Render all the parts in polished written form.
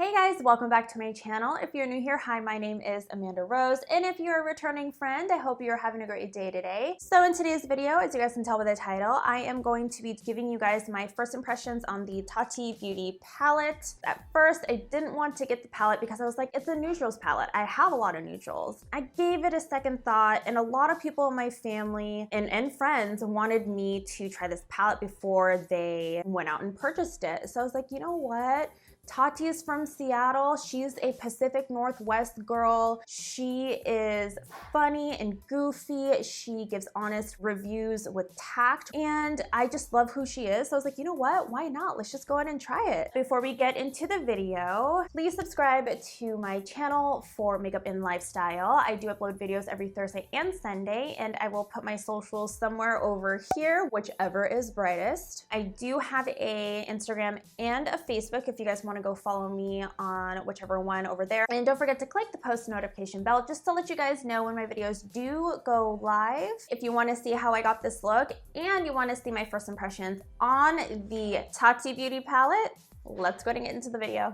Hey guys, welcome back to my channel. If you're new here, hi, my name is Amanda Rose, and if you're a returning friend, I hope you're having a great day today. So in today's video, as you guys can tell by the title, I am going to be giving you guys my first impressions on the Tati Beauty palette. At first, I didn't want to get the palette because I was like, it's a neutrals palette. I have a lot of neutrals. I gave it a second thought, and a lot of people in my family and friends wanted me to try this palette before they went out and purchased it. So I was like, you know what? Tati is from Seattle. She's a Pacific Northwest girl. She is funny and goofy. She gives honest reviews with tact, and I just love who she is. So I was like, you know what? Why not? Let's just go ahead and try it. Before we get into the video, please subscribe to my channel for makeup and lifestyle. I do upload videos every Thursday and Sunday, and I will put my socials somewhere over here, whichever is brightest. I do have a Instagram and a Facebook if you guys want to go follow me on whichever one over there. And don't forget to click the post notification bell just to let you guys know when my videos do go live. If you want to see how I got this look and you want to see my first impressions on the Tati Beauty palette, let's go ahead and get into the video.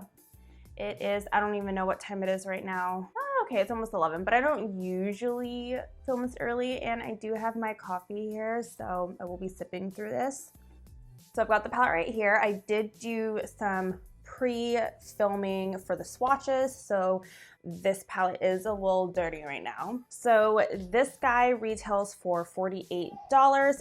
It is, I don't even know what time it is right now. Oh, okay, it's almost 11, but I don't usually film this early, and I do have my coffee here, so I will be sipping through this. So I've got the palette right here. I did do some pre-filming for the swatches, so this palette is a little dirty right now. So this guy retails for $48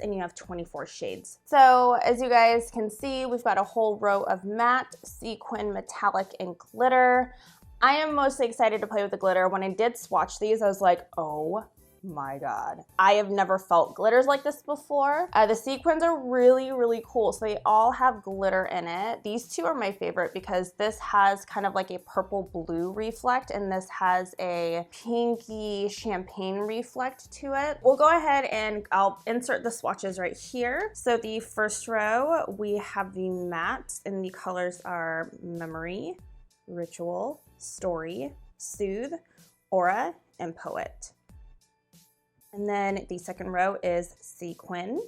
and you have 24 shades. So as you guys can see, we've got a whole row of matte, sequin, metallic, and glitter. I am mostly excited to play with the glitter. When I did swatch these, I was like, oh my God. I have never felt glitters like this before. The sequins are really, really cool. So they all have glitter in it. These two are my favorite because this has kind of like a purple blue reflect, and this has a pinky champagne reflect to it. We'll go ahead and I'll insert the swatches right here. So the first row, we have the matte, and the colors are Memory, Ritual, Story, Soothe, Aura, and Poet. And then the second row is Sequin.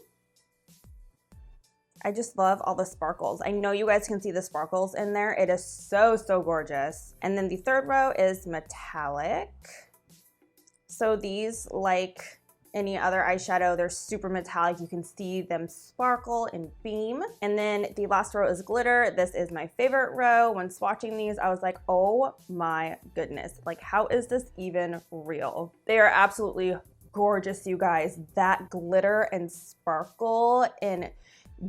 I just love all the sparkles. I know you guys can see the sparkles in there. It is so, so gorgeous. And then the third row is Metallic. So these, like any other eyeshadow, they're super metallic. You can see them sparkle and beam. And then the last row is Glitter. This is my favorite row. When swatching these, I was like, oh my goodness. Like, how is this even real? They are absolutely gorgeous, you guys. That glitter and sparkle and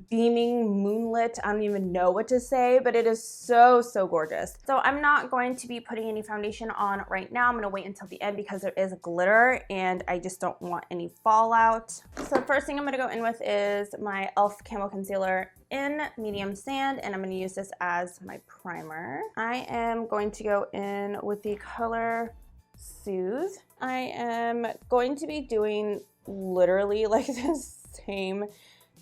beaming moonlit, I don't even know what to say, but it is so, so gorgeous. So I'm not going to be putting any foundation on right now. I'm gonna wait until the end because there is glitter and I just don't want any fallout. So first thing I'm gonna go in with is my e.l.f. Camo Concealer in Medium Sand, and I'm gonna use this as my primer. I am going to go in with the color Soothe. I am going to be doing literally like the same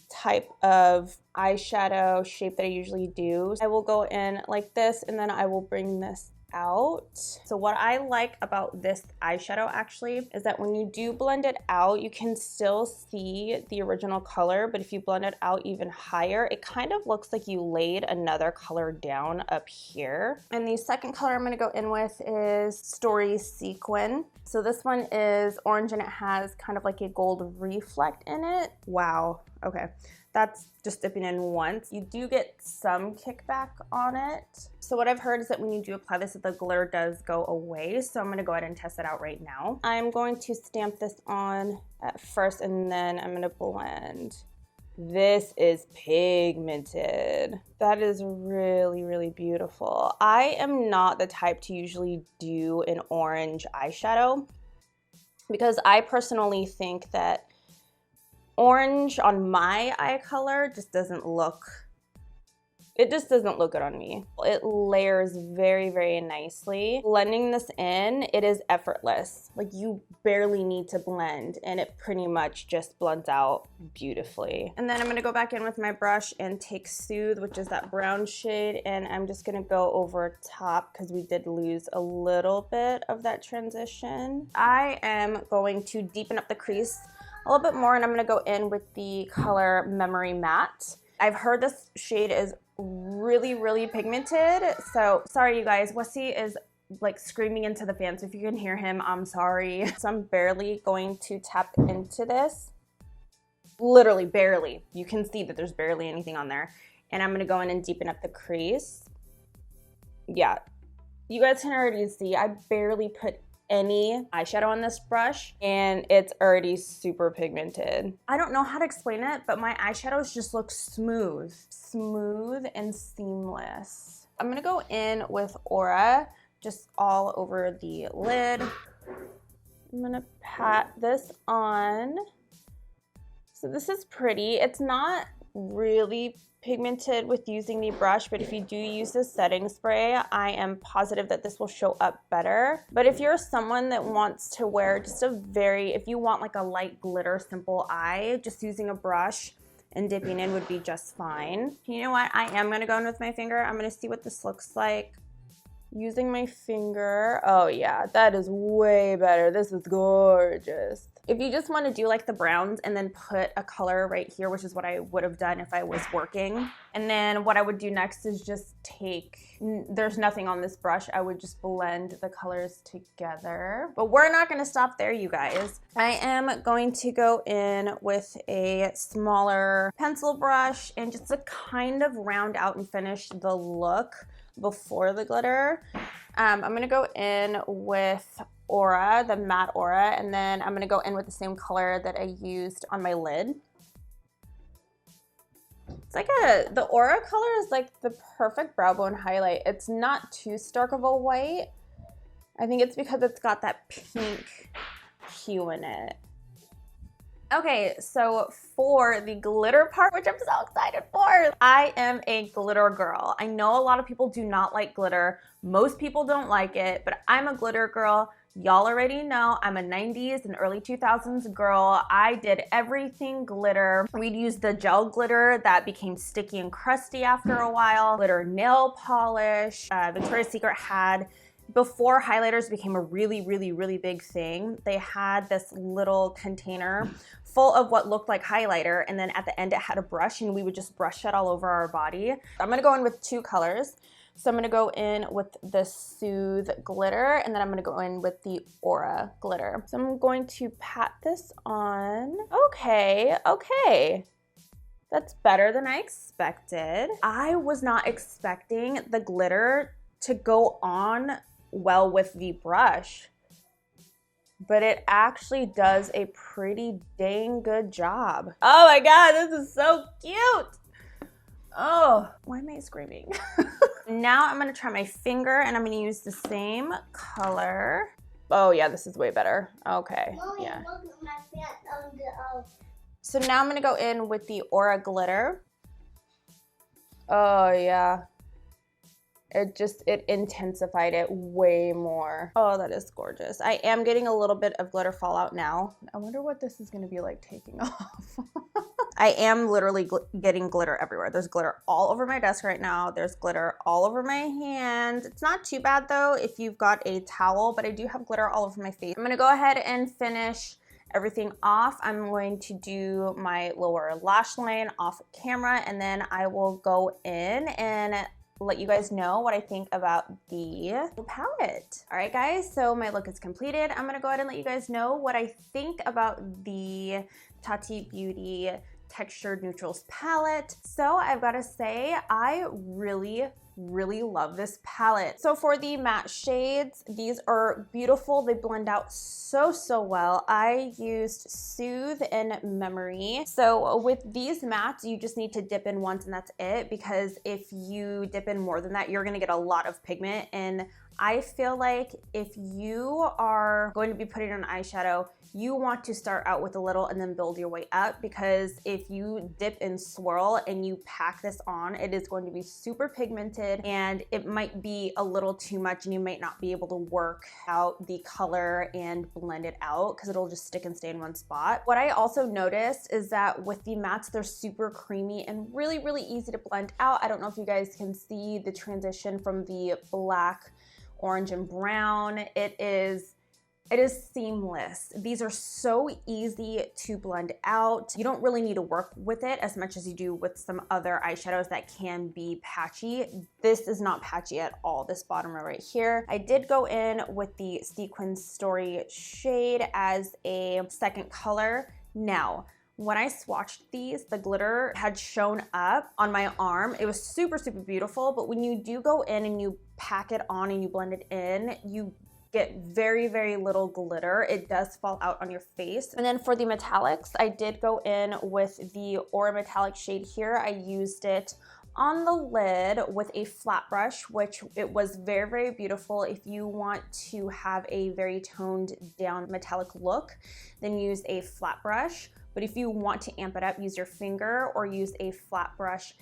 type of eyeshadow shape that I usually do. I will go in like this, and then I will bring this out. So what I like about this eyeshadow actually is that when you do blend it out, you can still see the original color, but if you blend it out even higher, it kind of looks like you laid another color down up here. And the second color I'm gonna go in with is Story Sequin. So this one is orange and it has kind of like a gold reflect in it. Wow, okay. That's just dipping in once. You do get some kickback on it. So what I've heard is that when you do apply this, the glitter does go away. So I'm gonna go ahead and test it out right now. I'm going to stamp this on at first, and then I'm gonna blend. This is pigmented. That is really, really beautiful. I am not the type to usually do an orange eyeshadow because I personally think that orange on my eye color just doesn't look, it just doesn't look good on me. It layers very, very nicely. Blending this in, it is effortless. Like, you barely need to blend, and it pretty much just blends out beautifully. And then I'm gonna go back in with my brush and take Soothe, which is that brown shade, and I'm just gonna go over top because we did lose a little bit of that transition. I am going to deepen up the crease a little bit more, and I'm gonna go in with the color Memory Matte. I've heard this shade is really pigmented. So sorry, you guys. Wussy is like screaming into the fan. So if you can hear him, I'm sorry. So I'm barely going to tap into this. Literally barely. You can see that there's barely anything on there. And I'm gonna go in and deepen up the crease. Yeah, you guys can already see I barely put any eyeshadow on this brush and it's already super pigmented. I don't know how to explain it, but my eyeshadows just look smooth and seamless. I'm gonna go in with Aura just all over the lid. I'm gonna pat this on. So this is pretty. It's not really pigmented with using the brush, but if you do use this setting spray, I am positive that this will show up better. But if you're someone that wants to wear just if you want like a light glitter simple eye, just using a brush and dipping in would be just fine. You know what? I am gonna go in with my finger. I'm gonna see what this looks like using my finger. Oh yeah, that is way better. This is gorgeous. If you just want to do like the browns and then put a color right here, which is what I would have done if I was working. And then what I would do next is just there's nothing on this brush. I would just blend the colors together. But we're not going to stop there, you guys. I am going to go in with a smaller pencil brush and just to kind of round out and finish the look before the glitter. I'm going to go in with Aura, the matte Aura, and then I'm gonna go in with the same color that I used on my lid. It's like the Aura color is like the perfect brow bone highlight. It's not too stark of a white. I think it's because it's got that pink hue in it. Okay, so for the glitter part, which I'm so excited for, I am a glitter girl. I know a lot of people do not like glitter. Most people don't like it, but I'm a glitter girl. Y'all already know I'm a 90s and early 2000s girl. I did everything glitter. We'd use the gel glitter that became sticky and crusty after a while. Glitter nail polish. Victoria's Secret had, before highlighters became a really big thing, they had this little container full of what looked like highlighter, and then at the end it had a brush and we would just brush it all over our body. I'm gonna go in with two colors. So I'm gonna go in with the Soothe glitter, and then I'm gonna go in with the Aura glitter. So I'm going to pat this on. Okay. That's better than I expected. I was not expecting the glitter to go on well with the brush, but it actually does a pretty dang good job. Oh my God, this is so cute. Oh, why am I screaming? Now I'm gonna try my finger and I'm gonna use the same color. Oh yeah, this is way better. Okay, yeah. So now I'm gonna go in with the Aura glitter. Oh yeah. It intensified it way more. Oh, that is gorgeous. I am getting a little bit of glitter fallout now. I wonder what this is gonna be like taking off. I am literally getting glitter everywhere. There's glitter all over my desk right now. There's glitter all over my hands. It's not too bad though if you've got a towel, but I do have glitter all over my face. I'm gonna go ahead and finish everything off. I'm going to do my lower lash line off camera, and then I will go in and let you guys know what I think about the palette. All right, guys, so my look is completed. I'm gonna go ahead and let you guys know what I think about the Tati Beauty Textured Neutrals Palette. So I've gotta say, I really love this palette. So for the matte shades, these are beautiful. They blend out so well. I used Soothe and Memory. So with these mattes, you just need to dip in once and that's it, because if you dip in more than that, you're gonna get a lot of pigment. And I feel like if you are going to be putting on eyeshadow, you want to start out with a little and then build your way up, because if you dip and swirl and you pack this on, it is going to be super pigmented and it might be a little too much and you might not be able to work out the color and blend it out because it'll just stick and stay in one spot. What I also noticed is that with the mattes, they're super creamy and really easy to blend out. I don't know if you guys can see the transition from the black, orange, and brown. It is It is seamless. These are so easy to blend out. You don't really need to work with it as much as you do with some other eyeshadows that can be patchy. This is not patchy at all, this bottom row right here. I did go in with the Sequin Story shade as a second color. Now, when I swatched these, the glitter had shown up on my arm. It was super, super beautiful, but when you do go in and you pack it on and you blend it in, you get very, very little glitter. It does fall out on your face. And then for the metallics, I did go in with the OREO metallic shade here. I used it on the lid with a flat brush, which it was very, very beautiful. If you want to have a very toned down metallic look, then use a flat brush. But if you want to amp it up, use your finger or use a flat brush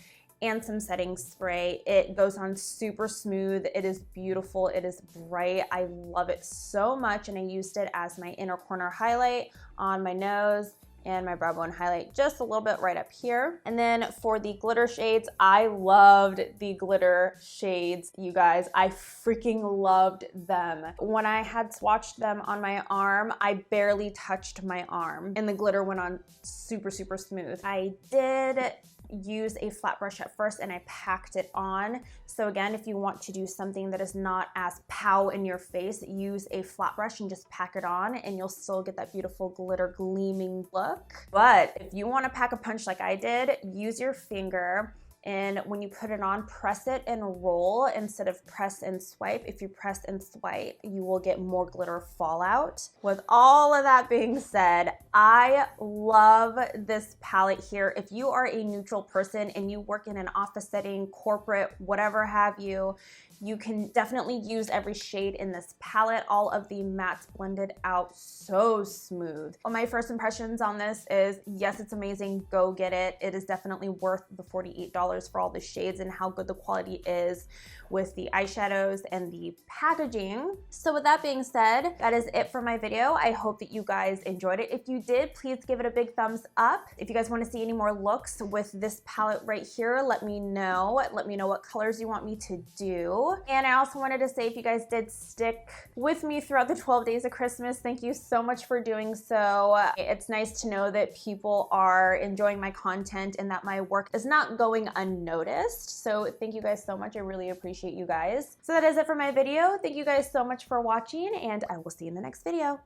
and some setting spray. It goes on super smooth. It is beautiful. It is bright. I love it so much. And I used it as my inner corner highlight on my nose and my brow bone highlight just a little bit right up here. And then for the glitter shades, I loved the glitter shades, you guys. I freaking loved them. When I had swatched them on my arm, I barely touched my arm and the glitter went on super, super smooth. I did use a flat brush at first and I packed it on. So again, if you want to do something that is not as pow in your face, use a flat brush and just pack it on and you'll still get that beautiful glitter gleaming look. But if you want to pack a punch like I did, use your finger, and when you put it on, press it and roll instead of press and swipe. If you press and swipe, you will get more glitter fallout. With all of that being said, I love this palette here. If you are a neutral person and you work in an office setting, corporate, whatever have you, you can definitely use every shade in this palette. All of the mattes blended out so smooth. Well, my first impressions on this is, yes, it's amazing. Go get it. It is definitely worth the $48 for all the shades and how good the quality is with the eyeshadows and the packaging. So with that being said, that is it for my video. I hope that you guys enjoyed it. If you did, please give it a big thumbs up. If you guys want to see any more looks with this palette right here, let me know. Let me know what colors you want me to do. And I also wanted to say, if you guys did stick with me throughout the 12 days of Christmas, thank you so much for doing so. It's nice to know that people are enjoying my content and that my work is not going unnoticed. So thank you guys so much. I really appreciate you guys. So that is it for my video. Thank you guys so much for watching, and I will see you in the next video.